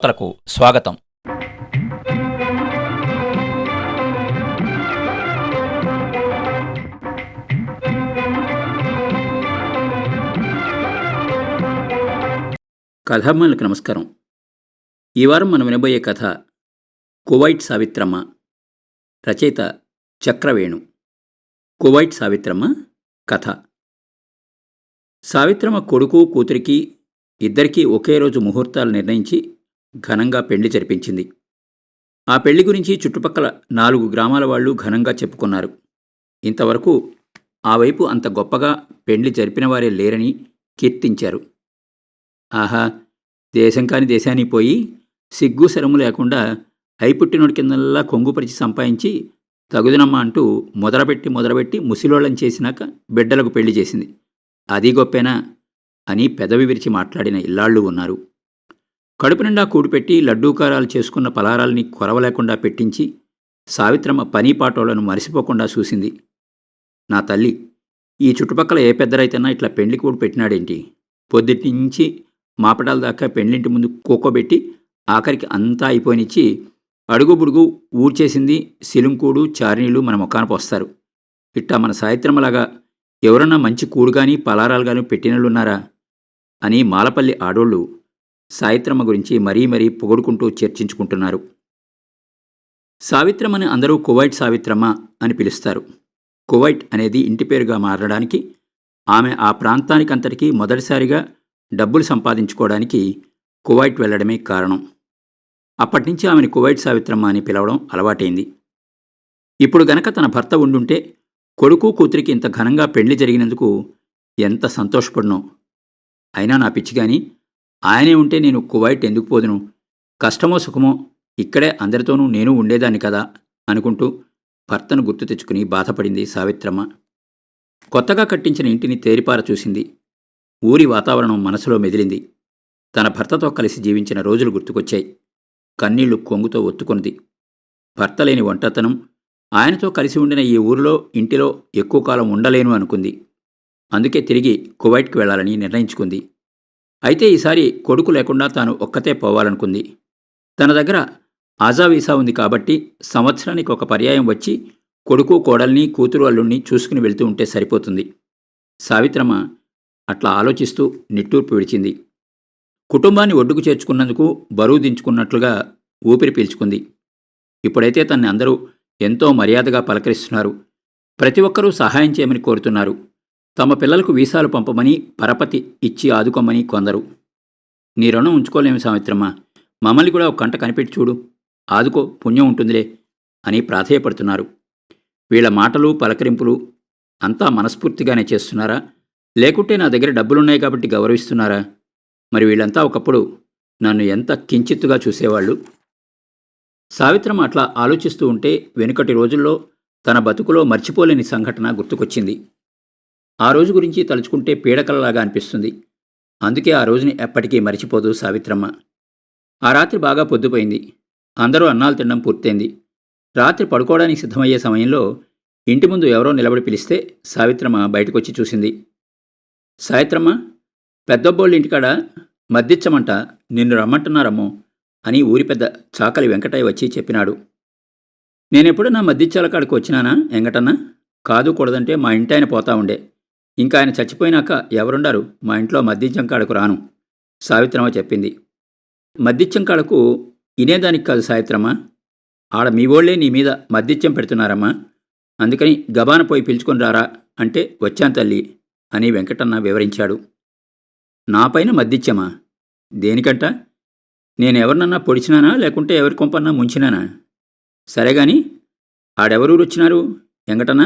శ్రోతలకు స్వాగతం. కథాభిమానులకు నమస్కారం. ఈ వారం మనం వినబోయే కథ కువైట్ సావిత్రమ్మ. రచయిత చక్రవేణు. కువైట్ సావిత్రమ్మ కథ. సావిత్రమ్మ కొడుకు కూతురికి ఇద్దరికీ ఒకే రోజు ముహూర్తాలు నిర్ణయించి ఘనంగా పెళ్లి జరిపించింది. ఆ పెళ్లి గురించి చుట్టుపక్కల 4 గ్రామాల వాళ్ళు ఘనంగా చెప్పుకున్నారు. ఇంతవరకు ఆ వైపు అంత గొప్పగా పెళ్లి జరిపిన వారే లేరని కీర్తించారు. ఆహా, దేశం కాని దేశానికి పోయి సిగ్గు శరము లేకుండా అయిపుట్టినోడి కిందల్లా కొంగుపరిచి సంపాదించి తగుదనమ్మా అంటూ మొదలుపెట్టి ముసిలోళ్ళం చేసినాక బిడ్డలకు పెళ్లి చేసింది. అది గొప్పేనా అని పెదవి విరిచి మాట్లాడిన ఇల్లాళ్ళు ఉన్నారు. కడుపు నిండా కూడిపెట్టి లడ్డూకారాలు చేసుకున్న పలారాల్ని కొరవలేకుండా పెట్టించి సావిత్రమ్మ పనీపాటోళ్లను మరిసిపోకుండా చూసింది. నా తల్లి, ఈ చుట్టుపక్కల ఏ పెద్దరైతేనా ఇట్లా పెళ్లి కూడు పెట్టినాడేంటి? పొద్దుటి నుంచి మాపటాల దాకా పెండ్లింటి ముందు కూకోబెట్టి ఆఖరికి అంతా అయిపోయినిచ్చి అడుగు బుడుగు ఊడ్చేసింది సిలుంకూడు చారినీళ్ళు మన ముఖాన పోస్తారు. ఇట్టా మన సావిత్రమ్మలాగా ఎవరన్నా మంచి కూడు కానీ పలారాలు కానీ పెట్టినళ్ళున్నారా అని మాలపల్లి ఆడోళ్ళు సావిత్రమ్మ గురించి మరీ పొగుడుకుంటూ చర్చించుకుంటున్నారు. సావిత్రమ్మని అందరూ కువైట్ సావిత్రమ్మ అని పిలుస్తారు. కువైట్ అనేది ఇంటి పేరుగా మారడానికి ఆమె ఆ ప్రాంతానికంతటికీ మొదటిసారిగా డబ్బులు సంపాదించుకోవడానికి కువైట్ వెళ్లడమే కారణం. అప్పటినుంచి ఆమెను కువైట్ సావిత్రమ్మ అని పిలవడం అలవాటైంది. ఇప్పుడు గనక తన భర్త ఉండుంటే కొడుకు కూతురికి ఇంత ఘనంగా పెళ్లి జరిగినందుకు ఎంత సంతోషపడినో. అయినా నా పిచ్చిగాని, ఆయనే ఉంటే నేను కువైట్ ఎందుకు పోదును? కష్టమో సుఖమో ఇక్కడే అందరితోనూ నేను ఉండేదాన్ని కదా అనుకుంటూ భర్తను గుర్తు తెచ్చుకుని బాధపడింది సావిత్రమ్మ. కొత్తగా కట్టించిన ఇంటిని తేరిపార చూసింది. ఊరి వాతావరణం మనసులో మెదిలింది. తన భర్తతో కలిసి జీవించిన రోజులు గుర్తుకొచ్చాయి. కన్నీళ్లు కొంగుతో ఒత్తుకొనిది. భర్త లేని ఒంటరితనం, ఆయనతో కలిసి ఉండిన ఈ ఊరిలో ఇంటిలో ఎక్కువ కాలం ఉండలేను అనుకుంది. అందుకే తిరిగి కువైట్కి వెళ్లాలని నిర్ణయించుకుంది. అయితే ఈసారి కొడుకు లేకుండా తాను ఒక్కతే పోవాలనుకుంది. తన దగ్గర ఆజా వీసా ఉంది కాబట్టి సంవత్సరానికి ఒక పర్యాయం వచ్చి కొడుకు కోడల్ని కూతురు అల్లుణ్ణి చూసుకుని వెళ్తూ ఉంటే సరిపోతుంది. సావిత్రమ్మ అట్లా ఆలోచిస్తూ నిట్టూర్పు విడిచింది. కుటుంబాన్ని ఒడ్డుకు చేర్చుకున్నందుకు బరువు దించుకున్నట్లుగా ఊపిరి పీల్చుకుంది. ఇప్పుడైతే తన్ని అందరూ ఎంతో మర్యాదగా పలకరిస్తున్నారు. ప్రతి ఒక్కరూ సహాయం చేయమని కోరుతున్నారు. తమ పిల్లలకు వీసాలు పంపమని పరపతి ఇచ్చి ఆదుకోమని కొందరు. నీ రుణం ఉంచుకోలేము సావిత్రమ్మ, మమ్మల్ని కూడా ఒక కంట కనిపెట్టి చూడు, ఆదుకో, పుణ్యం ఉంటుందిలే అని ప్రాధేయపడుతున్నారు. వీళ్ల మాటలు పలకరింపులు అంతా మనస్ఫూర్తిగానే చేస్తున్నారా, లేకుంటే నా దగ్గర డబ్బులున్నాయి కాబట్టి గౌరవిస్తున్నారా? మరి వీళ్ళంతా ఒకప్పుడు నన్ను ఎంత కించిత్తుగా చూసేవాళ్ళు. సావిత్రమ్మ అట్లా ఆలోచిస్తూ ఉంటే వెనుకటి రోజుల్లో తన బతుకులో మర్చిపోలేని సంఘటన గుర్తుకొచ్చింది. ఆ రోజు గురించి తలుచుకుంటే పీడకలలాగా అనిపిస్తుంది. అందుకే ఆ రోజుని ఎప్పటికీ మరిచిపోదు సావిత్రమ్మ. ఆ రాత్రి బాగా పొద్దుపోయింది. అందరూ అన్నాలు తినడం పూర్తయింది. రాత్రి పడుకోవడానికి సిద్ధమయ్యే సమయంలో ఇంటి ముందు ఎవరో నిలబడి పిలిస్తే సావిత్రమ్మ బయటకొచ్చి చూసింది. సావిత్రమ్మ, పెద్దబ్బోళ్ళ ఇంటికాడ మద్దిచ్చమంట, నిన్ను రమ్మంటున్నారమ్మో అని ఊరి పెద్ద చాకలి వెంకటయ్య వచ్చి చెప్పినాడు. నేనెప్పుడన్నా మద్దిచ్చాల కాడికి వచ్చినానా వెంకటన్న? కాదు కూడదంటే మా ఇంటి ఆయన పోతా ఉండే. ఇంకా ఆయన చచ్చిపోయినాక ఎవరుండారు? మా ఇంట్లో మద్దిచ్చం కాడకు రాను, సావిత్రమ్మ చెప్పింది. మద్దిచ్చం కాడకు ఇనేదానికి కాదు సావిత్రమ్మ, ఆడ మీ ఓళ్లే నీ మీద మద్దిచ్చం పెడుతున్నారమ్మా, అందుకని గబాన పోయి పిలుచుకొని రారా అంటే వచ్చాను తల్లి అని వెంకటన్న వివరించాడు. నాపైన మద్దిచ్చమా? దేనికంట? నేనెవరినన్నా పొడిచినానా లేకుంటే ఎవరి కొంపన్నా ముంచినానా? సరేగాని ఆడెవరూరు వచ్చినారు వెంకటన్న?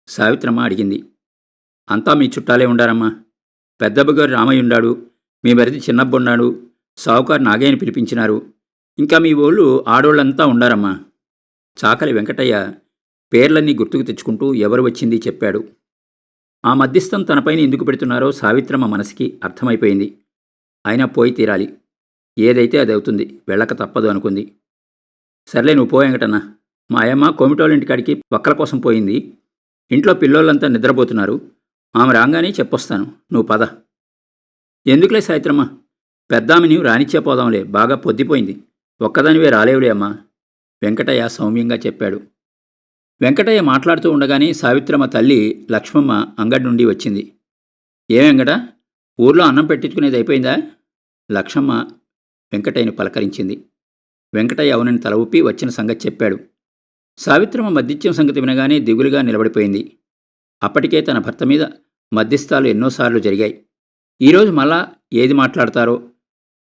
సావిత్రమ్మ అడిగింది. అంతా మీ చుట్టాలే ఉండారమ్మా. పెద్దబ్బగారు రామయ్య ఉండాడు, మీ మరిది చిన్నబ్బున్నాడు, సావుకారు నాగయ్యని పిలిపించినారు, ఇంకా మీ ఓళ్ళు ఆడోళ్ళంతా ఉండారమ్మా. చాకలి వెంకటయ్య పేర్లన్నీ గుర్తుకు తెచ్చుకుంటూ ఎవరు వచ్చింది చెప్పాడు. ఆ మధ్యస్థం తనపైన ఎందుకు పెడుతున్నారో సావిత్రమ్మ మనసుకి అర్థమైపోయింది. అయినా పోయి తీరాలి, ఏదైతే అది అవుతుంది, వెళ్ళక తప్పదు అనుకుంది. సర్లే నువ్వు పో వెంకటన్న, మా అయ్యమ్మ కోమిటోళ్ళింటికాడికి పక్కల కోసం పోయింది, ఇంట్లో పిల్లోళ్ళంతా నిద్రపోతున్నారు, ఆమె రాగానే చెప్పొస్తాను, నువ్వు పద. ఎందుకులే సావిత్రమ్మ, పెద్దామిని రానిచ్చే పోదాంలే, బాగా పొద్దిపోయింది. ఒక్కదానివే రాలేవులే అమ్మా, వెంకటయ్య సౌమ్యంగా చెప్పాడు. వెంకటయ్య మాట్లాడుతూ ఉండగానే సావిత్రమ్మ తల్లి లక్ష్మమ్మ అంగడి నుండి వచ్చింది. ఏం వెంకట, ఊర్లో అన్నం పెట్టించుకునేది అయిపోయిందా? లక్ష్మమ్మ వెంకటయ్యను పలకరించింది. వెంకటయ్య అవునని తల ఊపి వచ్చిన సంగతి చెప్పాడు. సావిత్రమ్మ మద్దిత్యం సంగతి వినగానే దిగులుగా నిలబడిపోయింది. అప్పటికే తన భర్త మీద మధ్యస్థాలు ఎన్నోసార్లు జరిగాయి. ఈరోజు మళ్ళా ఏది మాట్లాడతారో,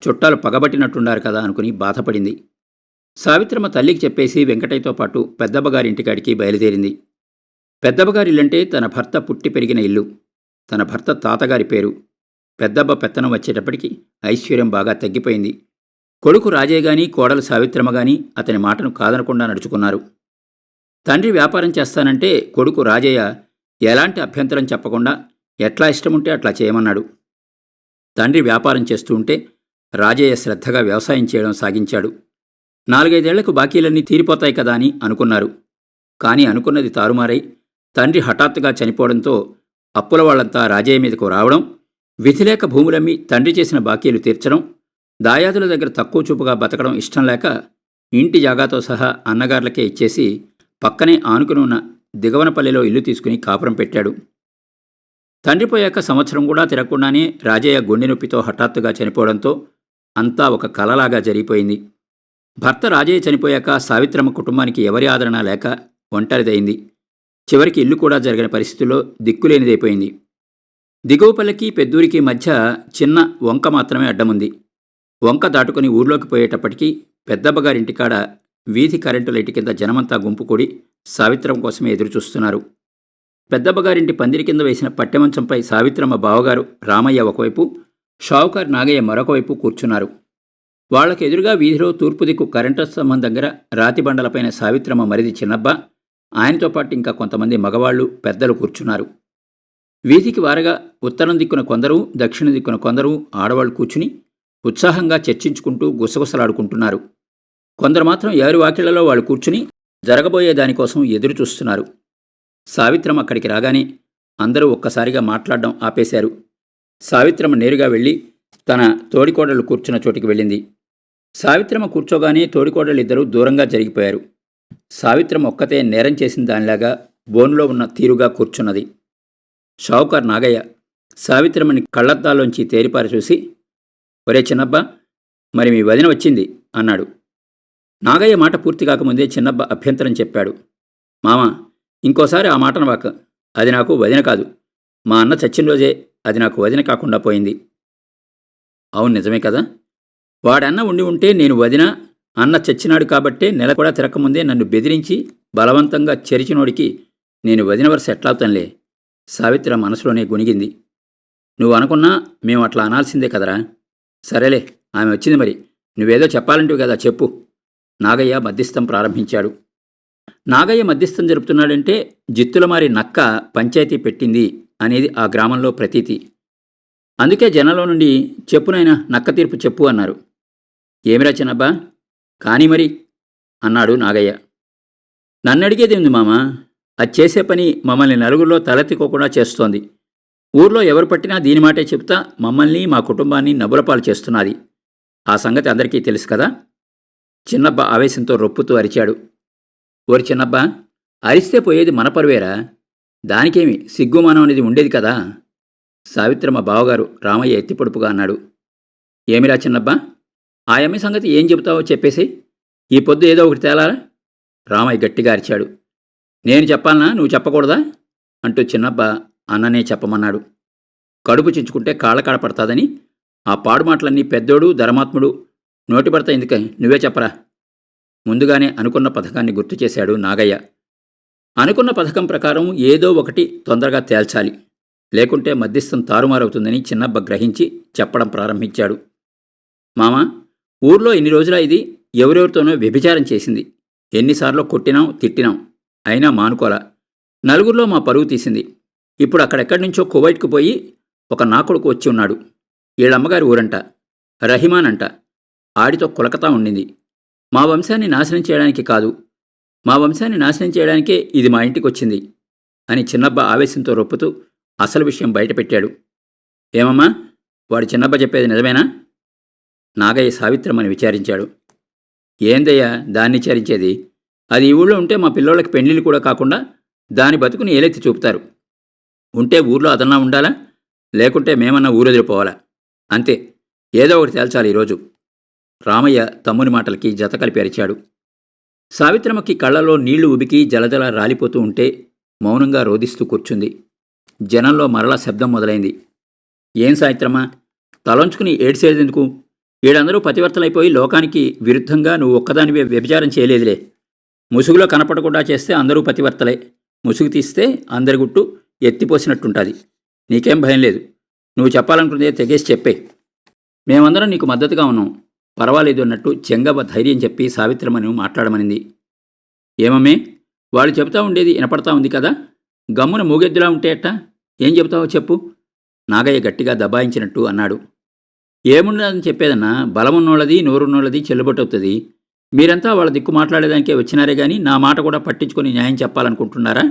చుట్టాలు పగబట్టినట్టున్నారు కదా అనుకుని బాధపడింది. సావిత్రమ్మ తల్లికి చెప్పేసి వెంకటయ్యతో పాటు పెద్దబ్బగారింటికాడికి బయలుదేరింది. పెద్దబ్బగారిల్లంటే తన భర్త పుట్టి పెరిగిన ఇల్లు, తన భర్త తాతగారి పేరు. పెద్దబ్బ పెత్తనం వచ్చేటప్పటికి ఐశ్వర్యం బాగా తగ్గిపోయింది. కొడుకు రాజయ్య గాని కోడలు సావిత్రమ్మ గాని అతని మాటను కాదనకుండా నడుచుకున్నారు. తండ్రి వ్యాపారం చేస్తానంటే కొడుకు రాజయ్య ఎలాంటి అభ్యంతరం చెప్పకుండా ఎట్లా ఇష్టముంటే అట్లా చేయమన్నాడు. తండ్రి వ్యాపారం చేస్తూ ఉంటే రాజయ్య శ్రద్ధగా వ్యవసాయం చేయడం సాగించాడు. 4-5 ఏళ్లకు బాకీలన్నీ తీరిపోతాయి కదా అని అనుకున్నారు. కానీ అనుకున్నది తారుమారై తండ్రి హఠాత్తుగా చనిపోవడంతో అప్పుల వాళ్లంతా రాజయ్య మీదకు రావడం, విధిలేక భూములమ్మి తండ్రి చేసిన బాకీలు తీర్చడం, దాయాదుల దగ్గర తక్కువ చూపుగా బతకడం ఇష్టం లేక ఇంటి జాగాతో సహా అన్నగార్లకే ఇచ్చేసి పక్కనే ఆనుకుని ఉన్న దిగవనపల్లిలో ఇల్లు తీసుకుని కాపురం పెట్టాడు. తండ్రి పోయాక సంవత్సరం కూడా తిరగకుండానే రాజయ్య గుండె నొప్పితో హఠాత్తుగా చనిపోవడంతో అంతా ఒక కలలాగా జరిగిపోయింది. భర్త రాజయ్య చనిపోయాక సావిత్రమ్మ కుటుంబానికి ఎవరి ఆదరణ లేక ఒంటరిదైంది. చివరికి ఇల్లు కూడా జరిగిన పరిస్థితుల్లో దిక్కులేనిదైపోయింది. దిగువపల్లికి పెద్దూరికి మధ్య చిన్న వంక మాత్రమే అడ్డముంది. వంక దాటుకుని ఊర్లోకి పోయేటప్పటికీ పెద్దబ్బగారింటికాడ వీధి కరెంటు లైటు కింద జనమంతా గుంపుకూడి సావిత్రమ్మ కోసమే ఎదురుచూస్తున్నారు. పెద్దబ్బగారింటి పందిరి కింద వేసిన పట్టెమంచంపై సావిత్రమ్మ బావగారు రామయ్య ఒకవైపు, షావుకారు నాగయ్య మరొక వైపు కూర్చున్నారు. వాళ్లకు ఎదురుగా వీధిలో తూర్పు దిక్కు కరెంటు స్తంభం దగ్గర రాతి బండలపైన సావిత్రమ్మ మరిది చిన్నబ్బ, ఆయనతో పాటు ఇంకా కొంతమంది మగవాళ్లు పెద్దలు కూర్చున్నారు. వీధికి వారగా ఉత్తరం దిక్కున కొందరు, దక్షిణ దిక్కున కొందరు ఆడవాళ్లు కూర్చుని ఉత్సాహంగా చర్చించుకుంటూ గుసగుసలాడుకుంటున్నారు. కొందరు మాత్రం ఎవరి వాకిళ్లలో వాళ్ళు కూర్చుని జరగబోయే దానికోసం ఎదురు చూస్తున్నారు. సావిత్రమ్మ అక్కడికి రాగానే అందరూ ఒక్కసారిగా మాట్లాడడం ఆపేశారు. సావిత్రమ్మ నేరుగా వెళ్ళి తన తోడికోడళ్ళు కూర్చున్న చోటికి వెళ్ళింది. సావిత్రమ్మ కూర్చోగానే తోడికోడళ్ళిద్దరూ దూరంగా జరిగిపోయారు. సావిత్రమ్మ ఒక్కతే నేరం చేసిన దానిలాగా బోనులో ఉన్న తీరుగా కూర్చున్నది. షావుకారు నాగయ్య సావిత్రమ్మని కళ్ళద్దాల్లోంచి తేరిపారి చూసి, ఒరే చిన్నబ్బా, మరి మీ వదిన వచ్చింది అన్నాడు. నాగయ్య మాట పూర్తి కాకముందే చిన్నబ్బ అభ్యంతరం చెప్పాడు. మామ, ఇంకోసారి ఆ మాటను వాక, అది నాకు వదిన కాదు. మా అన్న చచ్చిన రోజే అది నాకు వదిన కాకుండా పోయింది. అవును, నిజమే కదా. వాడన్న ఉండి ఉంటే నేను వదిన, అన్న చచ్చినాడు కాబట్టే నెల కూడా తిరగకముందే నన్ను బెదిరించి బలవంతంగా చెరిచినోడికి నేను వదిన వరుస ఎట్లావుతానులే. సావిత్ర మనసులోనే గునిగింది. నువ్వు అనుకున్నా మేము అట్లా అనాల్సిందే కదరా. సరేలే, ఆమె వచ్చింది, మరి నువ్వేదో చెప్పాలంటివి కదా, చెప్పు. నాగయ్య మధ్యస్థం ప్రారంభించాడు. నాగయ్య మధ్యస్థం జరుపుతున్నాడంటే జిత్తులమారి నక్క పంచాయతీ పెట్టింది అనేది ఆ గ్రామంలో ప్రతీతి. అందుకే జనంలో నుండి చెప్పునైనా నక్క తీర్పు చెప్పు అన్నారు. ఏమిరా చిన్నబ్బా, కానీ మరి అన్నాడు నాగయ్య. నన్నడిగేది ఉంది మామ, అది చేసే పని మమ్మల్ని నలుగురిలో తలెత్తుకోకుండా చేస్తోంది. ఊర్లో ఎవరు పట్టినా దీని మాటే చెప్తా మమ్మల్ని, మా కుటుంబాన్ని నవ్వులపాలు చేస్తున్నది. ఆ సంగతి అందరికీ తెలుసు కదా. చిన్నబ్బ ఆవేశంతో రొప్పుతూ అరిచాడు. ఓరి చిన్నబ్బా, అరిస్తే పోయేది మన పరువేరా, దానికేమి సిగ్గుమానం అనేది ఉండేది కదా. సావిత్రమ్మ బావగారు రామయ్య ఎత్తిపొడుపుగా అన్నాడు. ఏమిరా చిన్నబ్బా, ఆ అమ్మాయి సంగతి ఏం చెబుతావో చెప్పేసి, ఈ పొద్దు ఏదో ఒకటి తేలారా. రామయ్య గట్టిగా అరిచాడు. నేను చెప్పాలనా, నువ్వు చెప్పకూడదా అంటూ చిన్నబ్బ అన్ననే చెప్పమన్నాడు. కడుపు చించుకుంటే కాళ్ళకాడ పడతాదని ఆ పాడు మాటలన్నీ పెద్దోడు ధర్మాత్ముడు నోటి పడతా ఎందుకే, నువ్వే చెప్పరా. ముందుగానే అనుకున్న పథకాన్ని గుర్తు చేశాడు నాగయ్య. అనుకున్న పథకం ప్రకారం ఏదో ఒకటి తొందరగా తేల్చాలి, లేకుంటే మధ్యస్థం తారుమారవుతుందని చిన్నబ్బ గ్రహించి చెప్పడం ప్రారంభించాడు. మామ, ఊర్లో ఇన్ని రోజులా ఇది ఎవరెవరితోనో వ్యభిచారం చేసింది. ఎన్నిసార్లు కొట్టినాం తిట్టినాం, అయినా మానుకోలా. నలుగురిలో మా పరువు తీసింది. ఇప్పుడు అక్కడెక్కడి నుంచో కువైట్కు పోయి ఒక నాకొడుకు వచ్చి ఉన్నాడు. వీళ్ళమ్మగారి ఊరంట, రహిమాన్ అంట. ఆడితో కులకతా ఉండింది. మా వంశాన్ని నాశనం చేయడానికి కాదు, మా వంశాన్ని నాశనం చేయడానికే ఇది మా ఇంటికి వచ్చింది అని చిన్నబ్బ ఆవేశంతో రొప్పుతూ అసలు విషయం బయటపెట్టాడు. ఏమమ్మా, వాడు చిన్నబ్బ చెప్పేది నిజమేనా నాగయ్య సావిత్రమ్మని విచారించాడు. ఏందయ్యా దాన్ని విచారించేది? అది ఈ ఊళ్ళో ఉంటే మా పిల్లోళ్ళకి పెళ్లిళ్ళు కూడా కాకుండా దాని బతుకుని ఏలెత్తి చూపుతారు. ఉంటే ఊర్లో అదన్నా ఉండాలా, లేకుంటే మేమన్నా ఊరొదిలిపోవాలా? అంతే, ఏదో ఒకటి తేల్చాలి ఈరోజు. రామయ్య తమ్ముని మాటలకి జత కలిపి అరిచాడు. సావిత్రమ్మకి కళ్ళలో నీళ్లు ఉబికి జలజల రాలిపోతూ ఉంటే మౌనంగా రోదిస్తూ కూర్చుంది. జనంలో మరలా శబ్దం మొదలైంది. ఏం సావిత్రమ్మ, తలంచుకుని ఏడ్సేదెందుకు? ఈడందరూ పతివర్తలైపోయి లోకానికి విరుద్ధంగా నువ్వు ఒక్కదానివే వ్యభిచారం చేయలేదులే. ముసుగులో కనపడకుండా చేస్తే అందరూ పతివర్తలే. ముసుగు తీస్తే అందరి గుట్టు ఎత్తిపోసినట్టుంటుంది. నీకేం భయం లేదు. నువ్వు చెప్పాలనుకున్నదే తెగేసి చెప్పే. మేమందరం నీకు మద్దతుగా ఉన్నాం, పర్వాలేదు అన్నట్టు చెంగవ ధైర్యం చెప్పి సావిత్రమ్మను మాట్లాడమనింది. ఏమమ్మే, వాళ్ళు చెబుతా ఉండేది వినపడతా ఉంది కదా, గమ్మున మూగెద్దులా ఉంటే అట్టా? ఏం చెబుతావో చెప్పు. నాగయ్య గట్టిగా దబాయించినట్టు అన్నాడు. ఏముండదని చెప్పేదన్నా, బలమున్నోళ్ళది నోరున్నోళ్ళది చెల్లుబట్టవుతుంది. మీరంతా వాళ్ళ దిక్కు మాట్లాడేదానికే వచ్చినారే గాని నా మాట కూడా పట్టించుకొని న్యాయం చెప్పాలనుకుంటున్నారా?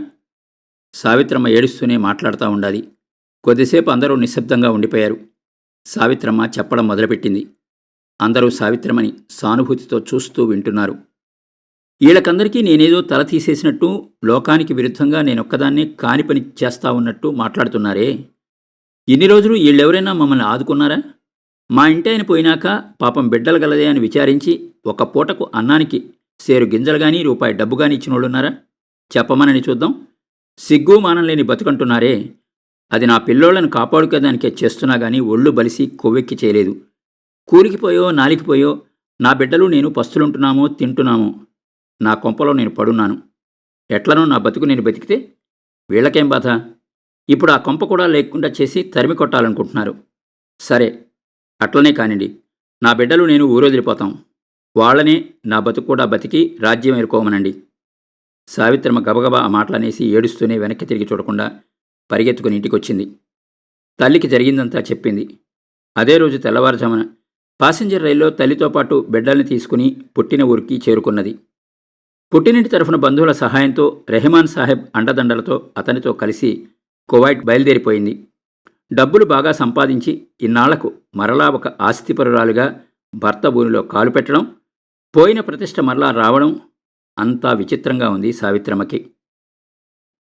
సావిత్రమ్మ ఏడుస్తూనే మాట్లాడుతూ ఉండాలి. కొద్దిసేపు అందరూ నిశ్శబ్దంగా ఉండిపోయారు. సావిత్రమ్మ చెప్పడం మొదలుపెట్టింది. అందరూ సావిత్రమ్మని సానుభూతితో చూస్తూ వింటున్నారు. వీళ్ళకందరికీ నేనేదో తల తీసేసినట్టు, లోకానికి విరుద్ధంగా నేనొక్కదాన్నే కాని పని చేస్తా ఉన్నట్టు మాట్లాడుతున్నారే. ఇన్ని రోజులు వీళ్ళెవరైనా మమ్మల్ని ఆదుకున్నారా? మా ఇంటి ఆయన పోయినాక పాపం బిడ్డలు గలదే అని విచారించి ఒక పూటకు అన్నానికి సేరు గింజలు గానీ రూపాయి డబ్బు గానీ ఇచ్చినోళ్ళున్నారా? చెప్పమనని చూద్దాం. సిగ్గు మానం లేని బతుకంటున్నారే, అది నా పిల్లోళ్లను కాపాడుకోదానికే చేస్తున్నా గానీ ఒళ్ళు బలిసి కొవ్వెక్కి చేయలేదు. కూలికిపోయో నాలికిపోయో నా బిడ్డలు నేను పస్తులుంటున్నామో తింటున్నామో నా కొంపలో నేను పడున్నాను. ఎట్లనో నా బతుకు నేను బతికితే వీళ్ళకేం బాధ? ఇప్పుడు ఆ కొంప కూడా లేకుండా చేసి తరిమి కొట్టాలనుకుంటున్నారు. సరే, అట్లనే కానివ్వండి. నా బిడ్డలు నేను ఊరొదిలిపోతాం. వాళ్లనే నా బతుకు కూడా బతికి రాజ్యం ఎరుకోమనండి. సావిత్రమ్మ గబగబా ఆ మాటలనేసి ఏడుస్తూనే వెనక్కి తిరిగి చూడకుండా పరిగెత్తుకుని ఇంటికొచ్చింది. తల్లికి జరిగిందంతా చెప్పింది. అదే రోజు తెల్లవారుజామున పాసింజర్ రైల్లో తల్లితో పాటు బిడ్డల్ని తీసుకుని పుట్టిన ఊరికి చేరుకున్నది. పుట్టినింటి తరఫున బంధువుల సహాయంతో రెహమాన్ సాహెబ్ అండదండలతో అతనితో కలిసి కువైట్ బయలుదేరిపోయింది. డబ్బులు బాగా సంపాదించి ఇన్నాళ్లకు మరలా ఒక ఆస్తిపరురాలుగా భర్త భూమిలో కాలు పెట్టడం, పోయిన ప్రతిష్ట మరలా రావడం అంతా విచిత్రంగా ఉంది సావిత్రమ్మకి.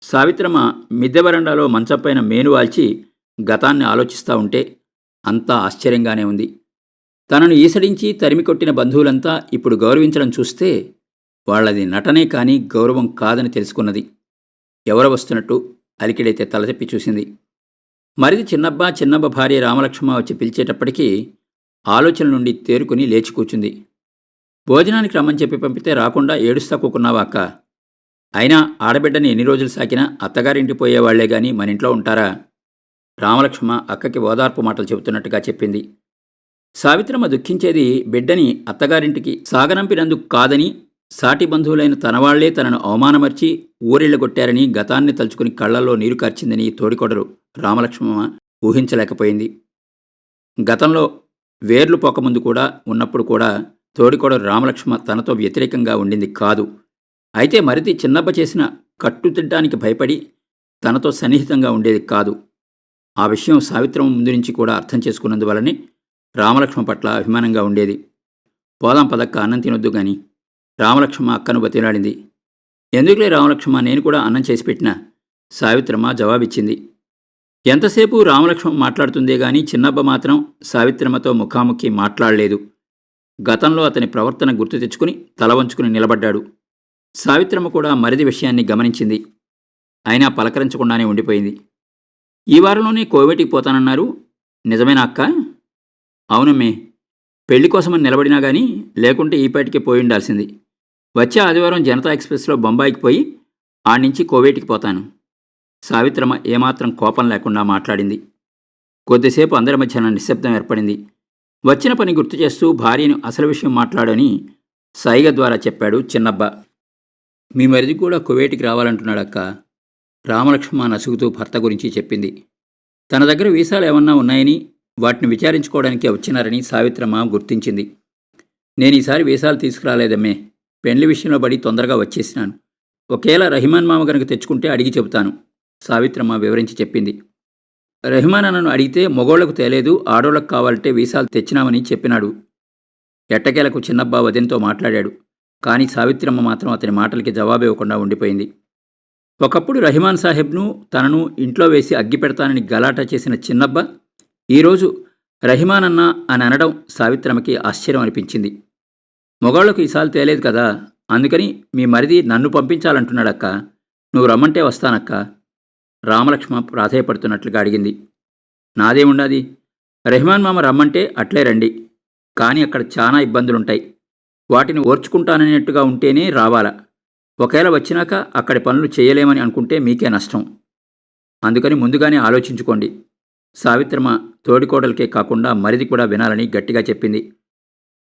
సావిత్రమ్మ మిద్దె వరండాలో మంచంపైన మేనువాల్చి గతాన్ని ఆలోచిస్తూ ఉంటే అంతా ఆశ్చర్యంగానే ఉంది. తనను ఈసడించి తరిమికొట్టిన బంధువులంతా ఇప్పుడు గౌరవించడం చూస్తే వాళ్లది నటనే కానీ గౌరవం కాదని తెలుసుకున్నది. ఎవరు వస్తున్నట్టు అలికిడైతే తలచెప్పి చూసింది. మరిది చిన్నబ్బ భార్య రామలక్ష్మ వచ్చి పిలిచేటప్పటికీ ఆలోచన నుండి తేరుకుని లేచి కూర్చుంది. భోజనానికి రమ్మని చెప్పి పంపితే రాకుండా ఏడుస్తా కూకున్నావా అక్క? అయినా ఆడబిడ్డని ఎన్ని రోజులు సాకినా అత్తగారింటి పోయేవాళ్లే గాని మన ఇంట్లో ఉంటారా? రామలక్ష్మ అక్కకి ఓదార్పు మాటలు చెబుతున్నట్టుగా చెప్పింది. సావిత్రమ్మ దుఃఖించేది బిడ్డని అత్తగారింటికి సాగనంపినందుకు కాదని, సాటి బంధువులైన తనవాళ్లే తనను అవమానమర్చి ఊరిళ్లగొట్టారని గతాన్ని తలుచుకుని కళ్లల్లో నీరు కార్చిందని తోడికొడరు రామలక్ష్మమ్మ ఊహించలేకపోయింది. గతంలో వేర్లు పోకముందు కూడా ఉన్నప్పుడు కూడా తోడికొడరు రామలక్ష్మ తనతో వ్యతిరేకంగా ఉండింది కాదు. అయితే మరిది చిన్నబ్బ చేసిన కట్టుతిడ్డానికి భయపడి తనతో సన్నిహితంగా ఉండేది కాదు. ఆ విషయం సావిత్రమ్మ ముందు నుంచి కూడా అర్థం చేసుకున్నందువలనే రామలక్ష్మ పట్ల అభిమానంగా ఉండేది. పోదాం పదక్క, అన్నం తినొద్దు గాని రామలక్ష్మ అక్కను బతిలాడింది. ఎందుకులే రామలక్ష్మ, నేను కూడా అన్నం చేసి పెట్టినా, సావిత్రమ్మ జవాబిచ్చింది. ఎంతసేపు రామలక్ష్మ మాట్లాడుతుందే గాని చిన్నబ్బ మాత్రం సావిత్రమ్మతో ముఖాముఖి మాట్లాడలేదు. గతంలో అతని ప్రవర్తన గుర్తు తెచ్చుకుని తల వంచుకుని నిలబడ్డాడు. సావిత్రమ్మ కూడా మరిది విషయాన్ని గమనించింది. అయినా పలకరించకుండానే ఉండిపోయింది. ఈ వారంలోనే కోవేటికి పోతానన్నారు, నిజమేనా అక్క? అవునమ్మే, పెళ్లి కోసమని నిలబడినా గానీ లేకుంటే ఈపాటికే పోయి ఉండాల్సింది. వచ్చే ఆదివారం జనతా ఎక్స్ప్రెస్లో బొంబాయికి పోయి ఆడ్నుంచి కోవేటికి పోతాను. సావిత్రమ్మ ఏమాత్రం కోపం లేకుండా మాట్లాడింది. కొద్దిసేపు అందరి మధ్యన నిశ్శబ్దం ఏర్పడింది. వచ్చిన పని గుర్తు చేస్తూ భార్యను అసలు విషయం మాట్లాడని సైగ ద్వారా చెప్పాడు చిన్నబ్బ. మీ మరిది కూడా కువైట్కి రావాలంటున్నాడక్క, రామలక్ష్మ నసుగుతూ భర్త గురించి చెప్పింది. తన దగ్గర వీసాలు ఏమన్నా ఉన్నాయని వాటిని విచారించుకోవడానికి వచ్చినారని సావిత్రమ్మ గుర్తించింది. నేను ఈసారి వీసాలు తీసుకురాలేదమ్మే, పెండ్లి విషయంలో పడి తొందరగా వచ్చేసినాను. ఒకేళ రహిమాన్ మామ గనక తెచ్చుకుంటే అడిగి చెబుతాను, సావిత్రమ్మ వివరించి చెప్పింది. రెహమాన్ అన్నను అడిగితే మొగోళ్లకు తేలేదు, ఆడోళ్లకు కావాలంటే వీసాలు తెచ్చినామని చెప్పినాడు. ఎట్టకేలకు చిన్నబ్బ వదినతో మాట్లాడాడు. కానీ సావిత్రమ్మ మాత్రం అతని మాటలకి జవాబివ్వకుండా ఉండిపోయింది. ఒకప్పుడు రహిమాన్ సాహెబ్ను తనను ఇంట్లో వేసి అగ్గి పెడతానని గలాటా చేసిన చిన్నబ్బ ఈరోజు రహిమాన్ అన్నా అని అనడం సావిత్రమ్మకి ఆశ్చర్యం అనిపించింది. మొగాళ్లకు ఈసారి తేలేదు కదా, అందుకని మీ మరిది నన్ను పంపించాలంటున్నాడక్క. నువ్వు రమ్మంటే వస్తానక్క. రామలక్ష్మ ప్రాధేయపడుతున్నట్లుగా అడిగింది. నాదేముండాది, రెహమాన్ మామ రమ్మంటే అట్లే రండి. కానీ అక్కడ చాలా ఇబ్బందులుంటాయి. వాటిని ఓర్చుకుంటాననేట్టుగా ఉంటేనే రావాలా. ఒకవేళ వచ్చినాక అక్కడి పనులు చేయలేమని అనుకుంటే మీకే నష్టం. అందుకని ముందుగానే ఆలోచించుకోండి. సావిత్రమ్మ తోడికోడలకే కాకుండా మరిది కూడా వినాలని గట్టిగా చెప్పింది.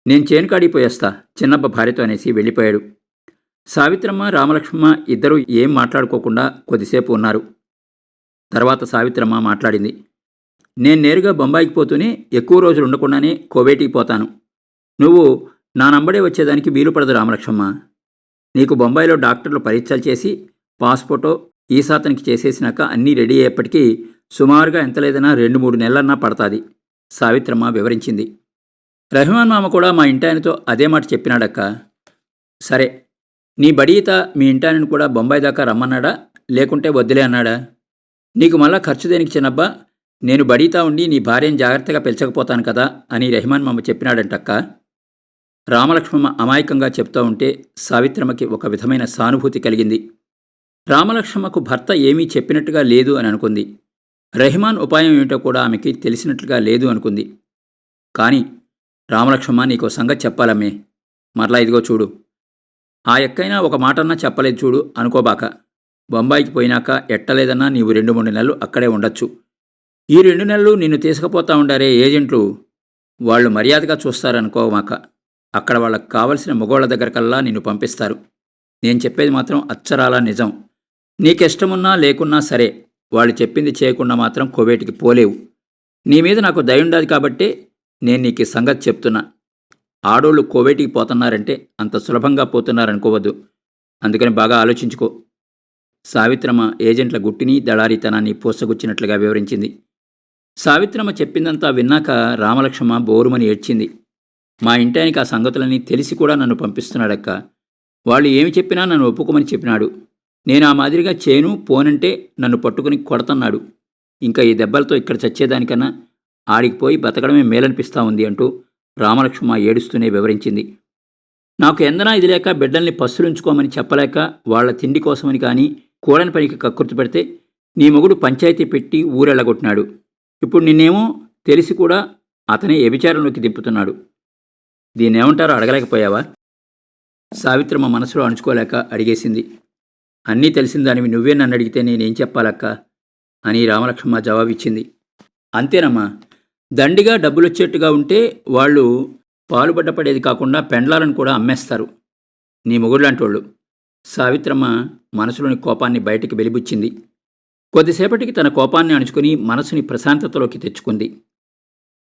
నేను చేనుకాడిపోయేస్తా చిన్నబ్బ భార్యతో అనేసి వెళ్ళిపోయాడు. సావిత్రమ్మ రామలక్ష్మమ్మ ఇద్దరూ ఏం మాట్లాడుకోకుండా కొద్దిసేపు ఉన్నారు. తర్వాత సావిత్రమ్మ మాట్లాడింది. నేను నేరుగా బొంబాయికి పోతూనే ఎక్కువ రోజులు ఉండకుండానే కోవేటికి పోతాను. నువ్వు నా నంబడే వచ్చేదానికి వీలు పడదు రామలక్ష్మమ్మ. నీకు బొంబాయిలో డాక్టర్లు పరీక్షలు చేసి పాస్పోర్టో ఈసాతనికి చేసేసినాక అన్నీ రెడీ అయ్యేప్పటికీ సుమారుగా ఎంత లేదన్నా 2-3 నెలలన్నా పడతాది, సావిత్రమ్మ వివరించింది. రెహమాన్ మామ కూడా మా ఇంటాయనతో అదే మాట చెప్పినాడక్క. సరే, నీ బడీత మీ ఇంటాయనను కూడా బొంబాయి దాకా రమ్మన్నాడా, లేకుంటే వద్దులే అన్నాడా? నీకు మళ్ళా ఖర్చు దేనికి చిన్నబ్బా, నేను బడీతా ఉండి నీ భార్యను జాగ్రత్తగా పెంచకపోతాను కదా అని రెహమాన్ మామ చెప్పినాడంటక్క. రామలక్ష్మమ్మ అమాయకంగా చెప్తూ ఉంటే సావిత్రమ్మకి ఒక విధమైన సానుభూతి కలిగింది. రామలక్ష్మమ్మకు భర్త ఏమీ చెప్పినట్టుగా లేదు అని అనుకుంది. రెహమాన్ ఉపాయం ఏమిటో కూడా ఆమెకి తెలిసినట్లుగా లేదు అనుకుంది. కానీ రామలక్ష్మమ్మ, నీకో సంగతి చెప్పాలమ్మే. మరలా ఇదిగో చూడు, ఆ ఎక్కైనా ఒక మాటన్నా చెప్పలేదు చూడు అనుకోబాక. బొంబాయికి పోయినాక ఎట్టలేదన్నా నీవు 2-3 నెలలు అక్కడే ఉండొచ్చు. ఈ 2 నెలలు నిన్ను తీసుకుపోతా ఉండారే ఏజెంట్లు, వాళ్ళు మర్యాదగా చూస్తారనుకోమాక. అక్కడ వాళ్ళకు కావలసిన మొగోళ్ల దగ్గరకల్లా నిన్ను పంపిస్తారు. నేను చెప్పేది మాత్రం అచ్చరాలా నిజం. నీకిష్టమున్నా లేకున్నా సరే, వాళ్ళు చెప్పింది చేయకుండా మాత్రం కోవేటికి పోలేవు. నీ మీద నాకు దయుండాది కాబట్టే నేను నీకు సంగతి చెప్తున్నా. ఆడోళ్ళు కోవేటికి పోతున్నారంటే అంత సులభంగా పోతున్నారనుకోవద్దు. అందుకని బాగా ఆలోచించుకో. సావిత్రమ్మ ఏజెంట్ల గుట్టిని దళారీతనాన్ని పోసగుచ్చినట్లుగా వివరించింది. సావిత్రమ్మ చెప్పిందంతా విన్నాక రామలక్ష్మమ్మ బోరుమని ఏడ్చింది. మా ఇంటాయనికి ఆ సంగతులన్నీ తెలిసి కూడా నన్ను పంపిస్తున్నాడక్క. వాళ్ళు ఏమి చెప్పినా నన్ను ఒప్పుకోమని చెప్పినాడు. నేను ఆ మాదిరిగా చేను పోనంటే నన్ను పట్టుకుని కొడతన్నాడు. ఇంకా ఈ దెబ్బలతో ఇక్కడ చచ్చేదానికన్నా ఆడికి పోయి బతకడమే మేలనిపిస్తా ఉంది అంటూ రామలక్ష్మమ్మ ఏడుస్తూనే వివరించింది. నాకు ఎందనా ఇది లేక బిడ్డల్ని పస్సులుంచుకోమని చెప్పలేక వాళ్ల తిండి కోసమని కానీ కూడని పనికి కక్కుర్తి పెడితే నీ మొగుడు పంచాయతీ పెట్టి ఊరెళ్ళగొట్టినాడు. ఇప్పుడు నిన్నేమో తెలిసి కూడా అతనే వ్యభిచారంలోకి దింపుతున్నాడు. దీన్నేమంటారో అడగలేకపోయావా? సావిత్రమ్మ మనసులో అణుచుకోలేక అడిగేసింది. అన్నీ తెలిసిన దానివి నువ్వే నన్ను అడిగితే నేనేం చెప్పాలక్క అని రామలక్ష్మమ్మ జవాబిచ్చింది. అంతేనమ్మా, దండిగా డబ్బులొచ్చేట్టుగా ఉంటే వాళ్ళు పాలుబడ్డపడేది కాకుండా పెండ్లాలను కూడా అమ్మేస్తారు నీ మొగుడులాంటోళ్ళు. సావిత్రమ్మ మనసులోని కోపాన్ని బయటికి వెలిబుచ్చింది. కొద్దిసేపటికి తన కోపాన్ని అణుచుకుని మనసుని ప్రశాంతతలోకి తెచ్చుకుంది.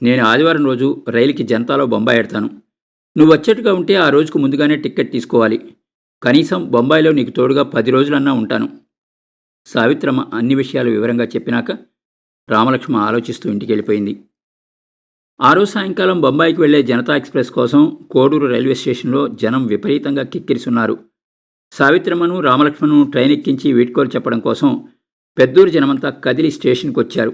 నేను ఆదివారం రోజు రైలుకి జనతాలో బొంబాయి ఎడతాను. నువ్వు వచ్చేట్టుగా ఉంటే ఆ రోజుకు ముందుగానే టిక్కెట్ తీసుకోవాలి. కనీసం బొంబాయిలో నీకు తోడుగా 10 రోజులన్నా ఉంటాను. సావిత్రమ్మ అన్ని విషయాలు వివరంగా చెప్పినాక రామలక్ష్మ ఆలోచిస్తూ ఇంటికి వెళ్ళిపోయింది. ఆ రోజు సాయంకాలం బొంబాయికి వెళ్లే జనతా ఎక్స్ప్రెస్ కోసం కోడూరు రైల్వే స్టేషన్లో జనం విపరీతంగా కిక్కిరిసున్నారు. సావిత్రమ్మను రామలక్ష్మను ట్రైన్ ఎక్కించి వీడ్కోలు చెప్పడం కోసం పెద్దూరు జనమంతా కదిలి స్టేషన్కి వచ్చారు.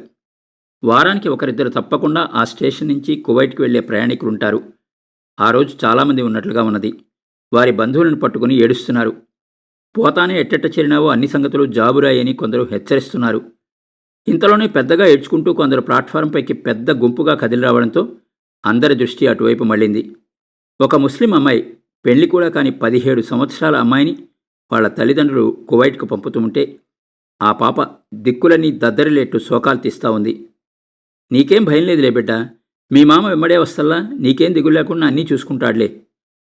వారానికి ఒకరిద్దరు తప్పకుండా ఆ స్టేషన్ నుంచి కువైట్కి వెళ్లే ప్రయాణికులుంటారు. ఆ రోజు చాలామంది ఉన్నట్లుగా ఉన్నది. వారి బంధువులను పట్టుకుని ఏడుస్తున్నారు. పోతానే ఎట్టెట్ట చేరినావో అన్ని సంగతులు జాబురాయని కొందరు హెచ్చరిస్తున్నారు. ఇంతలోనే పెద్దగా ఏడ్చుకుంటూ కొందరు ప్లాట్ఫారంపైకి పెద్ద గుంపుగా కదిలి రావడంతో అందరి దృష్టి అటువైపు మళ్ళింది. ఒక ముస్లిం అమ్మాయి, పెళ్లి కూడా కాని 17 సంవత్సరాల అమ్మాయిని వాళ్ళ తల్లిదండ్రులు కువైట్కు పంపుతూ ఉంటే ఆ పాప దిక్కులన్నీ దద్దరిలేట్టు శోకాలు తీస్తూ ఉంది. నీకేం భయం లేదులే బిడ్డ, మీ మామ వెంబడే వస్తల్లా, నీకేం దిగులు లేకుండా అన్నీ చూసుకుంటాడులే.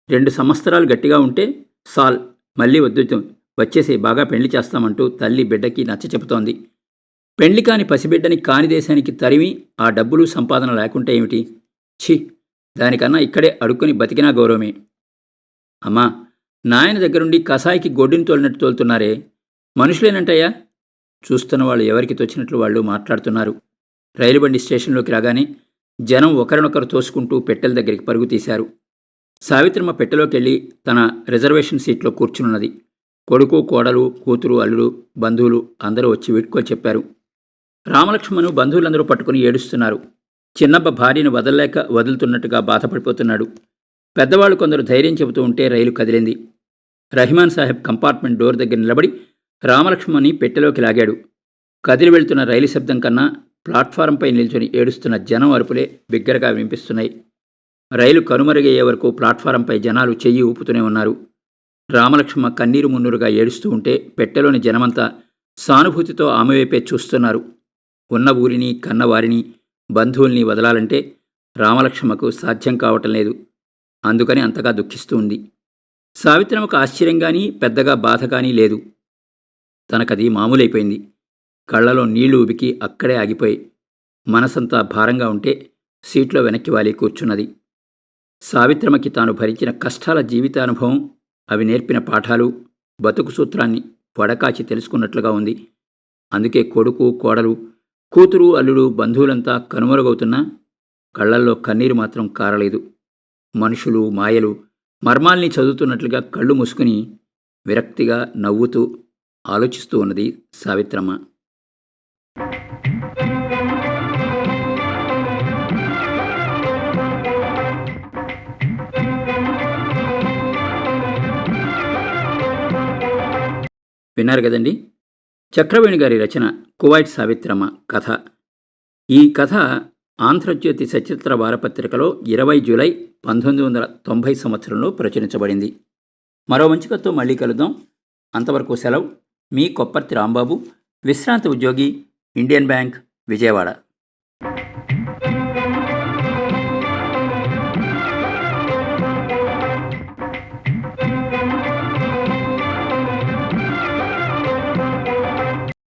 2 సంవత్సరాలు గట్టిగా ఉంటే సాల్, మళ్ళీ వద్దు, వచ్చేసి బాగా పెళ్లి చేస్తామంటూ తల్లి బిడ్డకి నచ్చ చెబుతోంది. పెళ్లి కాని పసిబిడ్డని కాని దేశానికి తరిమి ఆ డబ్బులు సంపాదన లేకుంటే ఏమిటి? ఛీ, దానికన్నా ఇక్కడే అడుక్కుని బతికినా గౌరవమే. అమ్మా, నాయన దగ్గరుండి కసాయికి గొడ్డుని తోలినట్టు తోలుతున్నారే, మనుషులేనంటయ్యా? చూస్తున్న వాళ్ళు ఎవరికి తోచినట్లు వాళ్ళు మాట్లాడుతున్నారు. రైలు బండి స్టేషన్లోకి రాగానే జనం ఒకరినొకరు తోసుకుంటూ పెట్టెల దగ్గరికి పరుగు తీశారు. సావిత్రమ్మ పెట్టెలోకెళ్ళి తన రిజర్వేషన్ సీట్లో కూర్చునున్నది. కొడుకు, కోడలు, కూతురు, అల్లుడు, బంధువులు అందరూ వచ్చి వీడ్కోలు చెప్పారు. రామలక్ష్మణు బంధువులందరూ పట్టుకుని ఏడుస్తున్నారు. చిన్నబ్బ భార్యను వదలలేక వదులుతున్నట్టుగా బాధపడిపోతున్నాడు. పెద్దవాళ్ళు కొందరు ధైర్యం చెబుతూ ఉంటే రైలు కదిలింది. రహిమాన్ సాహెబ్ కంపార్ట్మెంట్ డోర్ దగ్గర నిలబడి రామలక్ష్మణ్ని పెట్టెలోకి లాగాడు. కదిలి వెళ్తున్న రైలు శబ్దం కన్నా ప్లాట్ఫారంపై నిల్చొని ఏడుస్తున్న జనం అరుపులే బిగ్గరగా వినిపిస్తున్నాయి. రైలు కనుమరుగయ్యే వరకు ప్లాట్ఫారంపై జనాలు చెయ్యి ఊపుతూనే ఉన్నారు. రామలక్ష్మ కన్నీరు మున్నూరుగా ఏడుస్తూ ఉంటే పెట్టెలోని జనమంతా సానుభూతితో ఆమె వైపే చూస్తున్నారు. ఉన్న ఊరిని, కన్నవారిని, బంధువుల్ని వదలాలంటే రామలక్ష్మకు సాధ్యం కావటం లేదు. అందుకని అంతగా దుఃఖిస్తూ ఉంది. సావిత్రమ్మకు ఆశ్చర్యం కానీ పెద్దగా బాధ కానీ లేదు. తనకది మామూలైపోయింది. కళ్ళలో నీళ్లు ఉబికి అక్కడే ఆగిపోయి మనసంతా భారంగా ఉంటే సీట్లో వెనక్కి వాలి కూర్చున్నది. సావిత్రమ్మకి తాను భరించిన కష్టాల జీవితానుభవం, అవి నేర్పిన పాఠాలు, బతుకు సూత్రాన్ని వడకాచి తెలుసుకున్నట్లుగా ఉంది. అందుకే కొడుకు, కోడలు, కూతురు, అల్లుడు, బంధువులంతా కనుమరుగవుతున్నా కళ్లల్లో కన్నీరు మాత్రం కారలేదు. మనుషులు, మాయలు, మర్మాల్ని చదువుతున్నట్లుగా కళ్ళు మూసుకుని విరక్తిగా నవ్వుతూ ఆలోచిస్తూ ఉన్నది సావిత్రమ్మ. విన్నారు కదండి, చక్రవేణి గారి రచన కువైట్ సావిత్రమ్మ కథ. ఈ కథ ఆంధ్రజ్యోతి సచిత్ర వారపత్రికలో 20 జూలై 1990 సంవత్సరంలో ప్రచురించబడింది. మరో మంచి కథతో మళ్ళీ కలుద్దాం. అంతవరకు సెలవు. మీ కొప్పర్తి రాంబాబు, విశ్రాంతి ఉద్యోగి, ఇండియన్ బ్యాంక్, విజయవాడ.